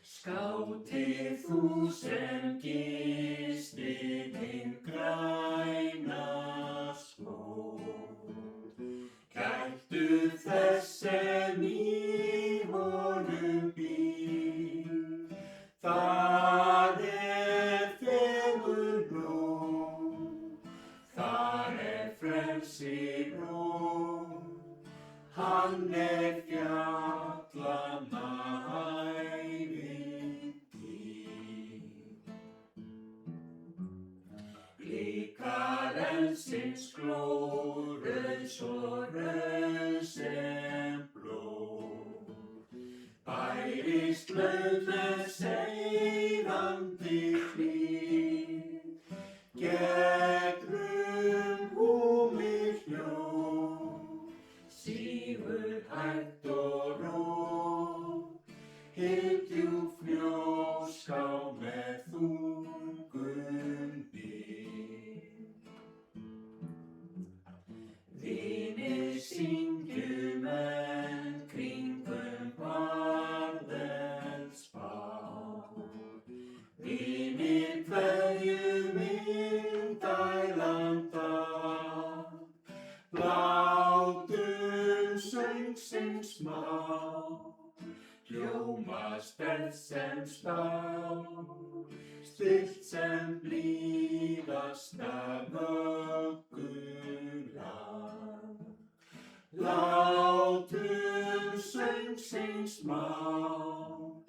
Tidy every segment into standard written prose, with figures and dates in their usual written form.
Skáti þú sem gistir hinn græna skóg, gættu þess sem í honum býr. Þar fegurð blóm, þar frelsi blóm, hann fjallanna ævintýr. Blikar eldsins glóð, rauð svo rauð sem blóð, bærist laufið seiðandi hlýr, gegnum húmið hljóð, sígur hægt og rótt, hyldjúp fnjóská með þungum byr. Vinir syngjum enn kringum barðelsbál, vinir kveðjum indælan dag, látum söngsins mál, hljóma sterkt sem stál, stillt sem blíðasta vöggulag. Látum söngsins mál,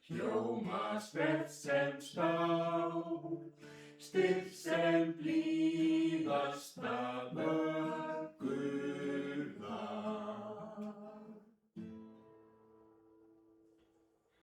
hljóma sterkt sem stál, stillt sem blíðasta vöggulag.